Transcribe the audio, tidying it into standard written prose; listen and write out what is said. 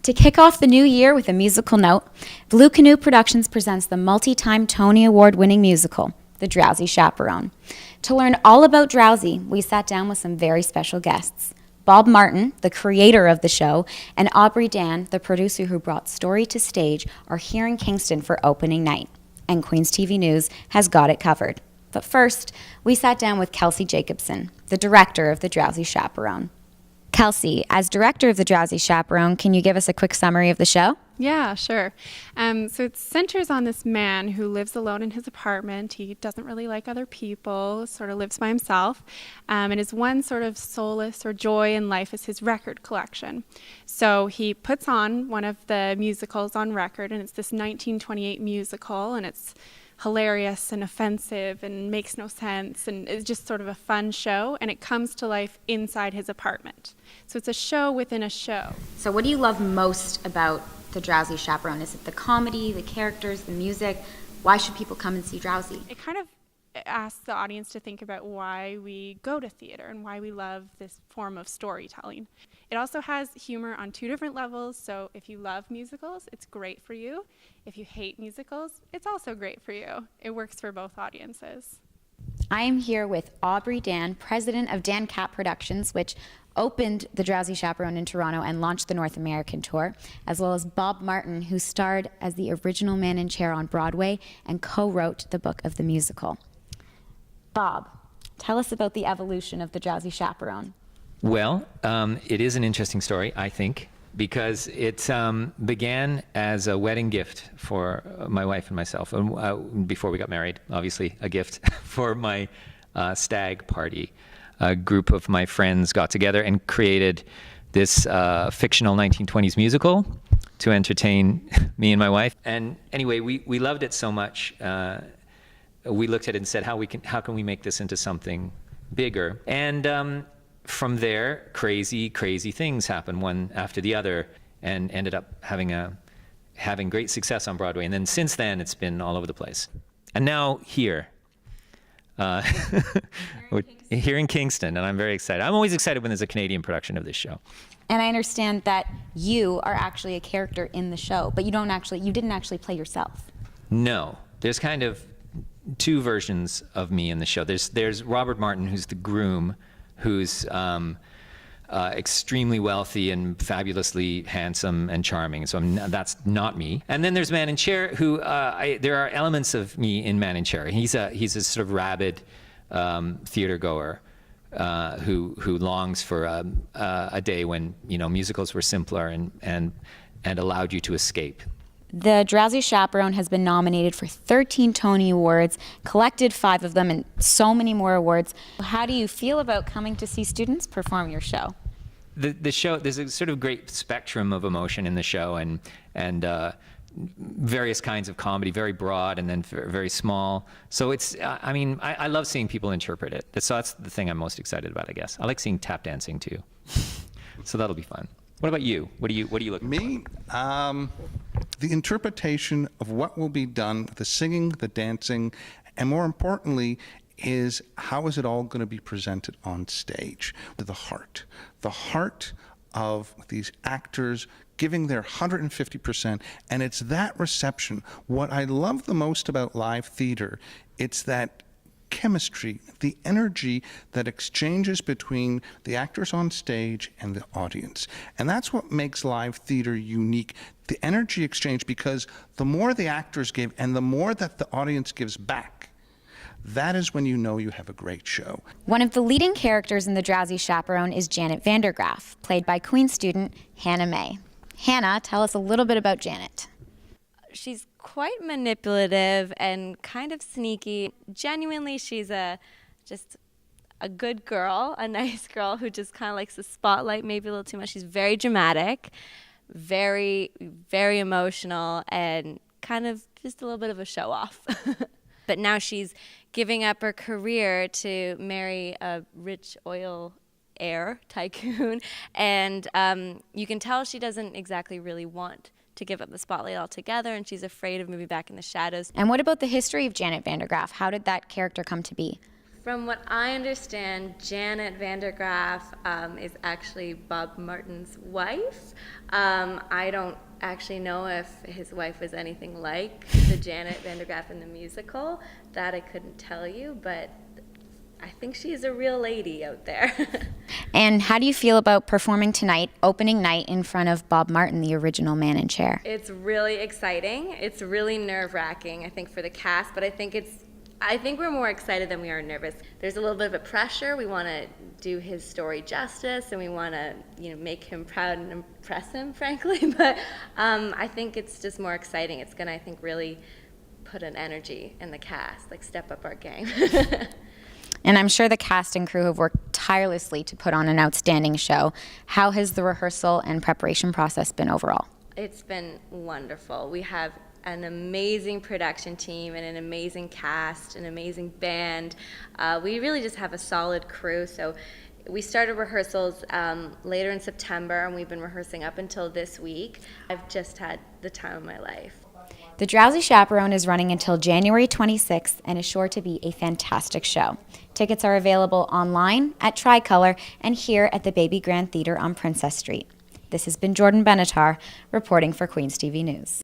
To kick off the new year with a musical note, Blue Canoe Productions presents the multi-time Tony Award-winning musical, The Drowsy Chaperone. To learn all about Drowsy, we sat down with some very special guests. Bob Martin, the creator of the show, and Aubrey Dan, the producer who brought story to stage, are here in Kingston for opening night. And Queen's TV News has got it covered. But first, we sat down with Kelsey Jacobson, the director of The Drowsy Chaperone. Kelsey, as director of The Drowsy Chaperone, can you give us a quick summary of the show? Yeah, sure. So it centers on this man who lives alone in his apartment. He doesn't really like other people, sort of lives by himself. And his one sort of solace or joy in life is his record collection. So he puts on one of the musicals on record, and it's this 1928 musical, and it's hilarious and offensive and makes no sense, and it's just sort of a fun show, and it comes to life inside his apartment. So it's a show within a show. So what do you love most about The Drowsy Chaperone? Is it the comedy, the characters, the music? Why should people come and see Drowsy? It kind of asks the audience to think about why we go to theater and why we love this form of storytelling. It also has humor on two different levels, so if you love musicals, it's great for you. If you hate musicals, it's also great for you. It works for both audiences. I am here with Aubrey Dan, president of Dan Cap Productions, which opened The Drowsy Chaperone in Toronto and launched the North American tour, as well as Bob Martin, who starred as the original Man in Chair on Broadway and co-wrote the book of the musical. Bob, tell us about the evolution of The Drowsy Chaperone. Well, it is an interesting story, I think, because it began as a wedding gift for my wife and myself. Before we got married, obviously, a gift for my stag party. A group of my friends got together and created this fictional 1920s musical to entertain me and my wife. And anyway, we loved it so much. We looked at it and said, how can we make this into something bigger? And from there, crazy things happened, one after the other, and ended up having great success on Broadway. And then since then, it's been all over the place. And now here in Kingston, and I'm very excited. I'm always excited when there's a Canadian production of this show. And I understand that you are actually a character in the show, but you didn't actually play yourself. No, there's kind of two versions of me in the show. There's Robert Martin, who's the groom, who's extremely wealthy and fabulously handsome and charming. So that's not me. And then there's Man in Chair, who there are elements of me in Man in Chair. He's a sort of rabid theater goer who longs for a day when musicals were simpler and allowed you to escape. The Drowsy Chaperone has been nominated for 13 Tony Awards, collected 5 of them, and so many more awards. How do you feel about coming to see students perform your show? The show, there's a sort of great spectrum of emotion in the show, and various kinds of comedy, very broad and then very small. So it's, I love seeing people interpret it. So that's the thing I'm most excited about, I guess. I like seeing tap dancing too. So that'll be fun. What about you? What do you look for? Me? The interpretation of what will be done, the singing, the dancing, and more importantly, is how is it all going to be presented on stage? The heart of these actors giving their 150%, and it's that reception. What I love the most about live theater, it's that chemistry, the energy that exchanges between the actors on stage and the audience. And that's what makes live theater unique, the energy exchange, because the more the actors give and the more that the audience gives back, that is when you know you have a great show. One of the leading characters in The Drowsy Chaperone is Janet Vandergraff, played by Queen student Hannah May. Hannah, tell us a little bit about Janet. She's quite manipulative and kind of sneaky. Genuinely, she's just a good girl, a nice girl who just kind of likes the spotlight maybe a little too much. She's very dramatic, very, very emotional, and kind of just a little bit of a show-off. But now she's giving up her career to marry a rich oil heir tycoon, and you can tell she doesn't exactly really want to give up the spotlight altogether, and she's afraid of moving back in the shadows. And what about the history of Janet Vandergraff? How did that character come to be? From what I understand, Janet Vandergraff is actually Bob Martin's wife. I don't actually know if his wife was anything like the Janet Vandergraff in the musical. That I couldn't tell you, but I think she's a real lady out there. And how do you feel about performing tonight, opening night, in front of Bob Martin, the original Man in Chair? It's really exciting. It's really nerve-wracking, I think, for the cast, but I think we're more excited than we are nervous. There's a little bit of a pressure. We want to do his story justice, and we want to, make him proud and impress him, frankly. But I think it's just more exciting. It's going to, I think, really put an energy in the cast, like step up our game. And I'm sure the cast and crew have worked tirelessly to put on an outstanding show. How has the rehearsal and preparation process been overall? It's been wonderful. We have an amazing production team and an amazing cast, an amazing band. We really just have a solid crew. So we started rehearsals later in September, and we've been rehearsing up until this week. I've just had the time of my life. The Drowsy Chaperone is running until January 26th and is sure to be a fantastic show. Tickets are available online, at Tricolor, and here at the Baby Grand Theatre on Princess Street. This has been Jordan Benatar reporting for Queens TV News.